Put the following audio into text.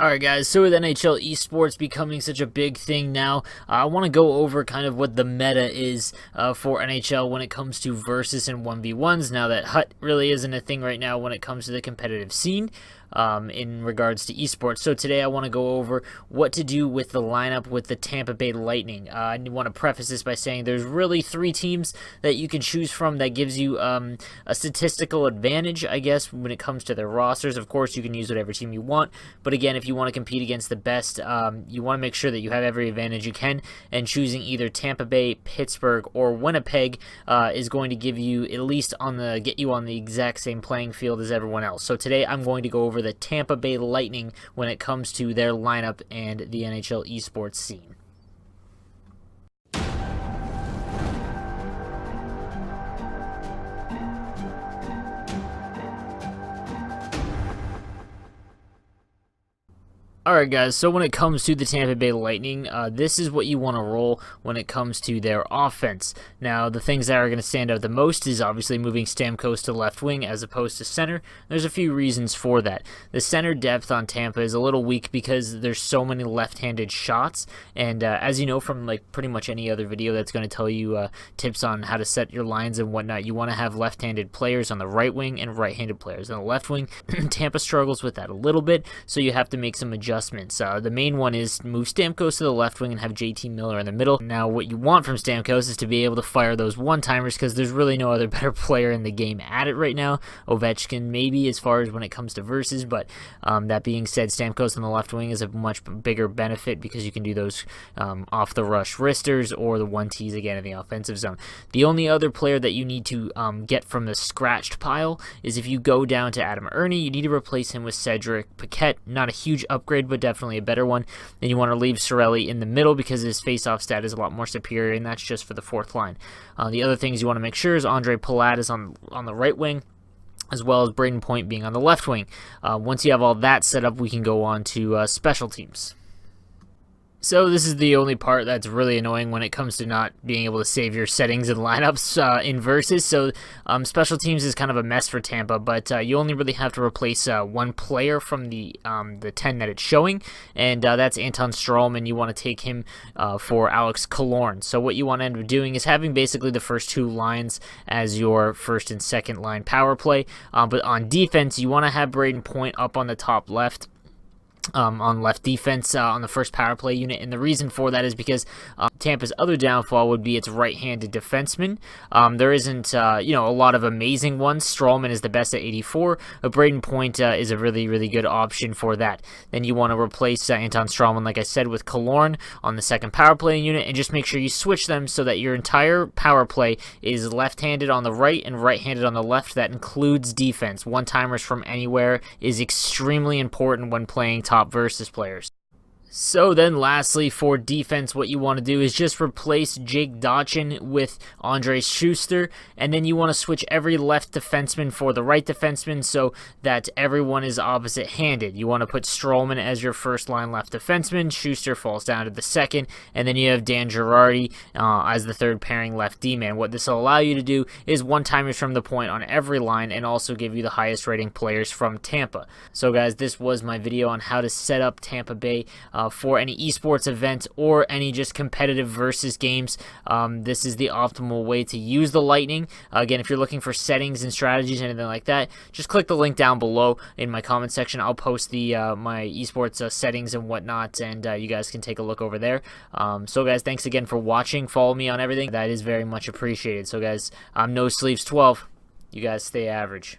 Alright guys, so with NHL Esports becoming such a big thing now, I want to go over kind of what the meta is for NHL when it comes to versus and 1v1s, now that HUT really isn't a thing right now when it comes to the competitive scene. In regards to esports. So today I want to go over what to do with the lineup with the Tampa Bay Lightning. I want to preface this by saying there's really three teams that you can choose from that gives you a statistical advantage, I guess, when it comes to their rosters. Of course, you can use whatever team you want, but again, if you want to compete against the best, you want to make sure that you have every advantage you can, and choosing either Tampa Bay, Pittsburgh, or Winnipeg is going to give you at least get you on the exact same playing field as everyone else. So today I'm going to go over the Tampa Bay Lightning when it comes to their lineup and the NHL esports scene. Alright guys, so when it comes to the Tampa Bay Lightning, this is what you want to roll when it comes to their offense. Now, the things that are going to stand out the most is obviously moving Stamkos to left wing as opposed to center. There's a few reasons for that. The center depth on Tampa is a little weak because there's so many left-handed shots, and as you know from like pretty much any other video that's going to tell you tips on how to set your lines and whatnot, you want to have left-handed players on the right wing and right-handed players on the left wing. Tampa struggles with that a little bit, so you have to make some adjustments. The main one is move Stamkos to the left wing and have JT Miller in the middle. Now, what you want from Stamkos is to be able to fire those one-timers because there's really no other better player in the game at it right now. Ovechkin maybe as far as when it comes to versus, but that being said, Stamkos on the left wing is a much bigger benefit because you can do those off-the-rush wristers or the 1-Ts again in the offensive zone. The only other player that you need to get from the scratched pile is if you go down to Adam Ernie, you need to replace him with Cedric Paquette. Not a huge upgrade, but definitely a better one. Then you want to leave Cirelli in the middle because his face-off stat is a lot more superior, and that's just for the fourth line. The other things you want to make sure is Andre Palat is on the right wing, as well as Braden Point being on the left wing. Once you have all that set up, we can go on to special teams. So this is the only part that's really annoying when it comes to not being able to save your settings and lineups in versus. So special teams is kind of a mess for Tampa, but you only really have to replace one player from the 10 that it's showing, and that's Anton Strawman. You want to take him for Alex Killorn. So what you want to end up doing is having basically the first two lines as your first and second line power play, but on defense you want to have Braden Point up on the top left. On left defense on the first power play unit, and the reason for that is because Tampa's other downfall would be its right-handed defenseman. There isn't a lot of amazing ones. Strawman is the best at 84, but Braden Point is a really good option for that. Then you want to replace Anton Strawman, like I said, with Killorn on the second power play unit, and just make sure you switch them so that your entire power play is left-handed on the right and right-handed on the left. That includes defense. One-timers from anywhere is extremely important when playing top versus players. So then lastly, for defense, what you want to do is just replace Jake Dotchin with Andrei Schuster, and then you want to switch every left defenseman for the right defenseman so that everyone is opposite-handed. You want to put Strowman as your first-line left defenseman, Schuster falls down to the second, and then you have Dan Girardi as the third pairing left D-man. What this will allow you to do is one-timers from the point on every line and also give you the highest rating players from Tampa. So guys, this was my video on how to set up Tampa Bay for any esports event or any just competitive versus games. This is the optimal way to use the Lightning. Again, if you're looking for settings and strategies, anything like that, just click the link down below in my comment section. I'll post the my esports settings and whatnot, and you guys can take a look over there. So guys, thanks again for watching. Follow me on everything. That is very much appreciated. So guys, I'm No Sleeves 12. You guys stay average.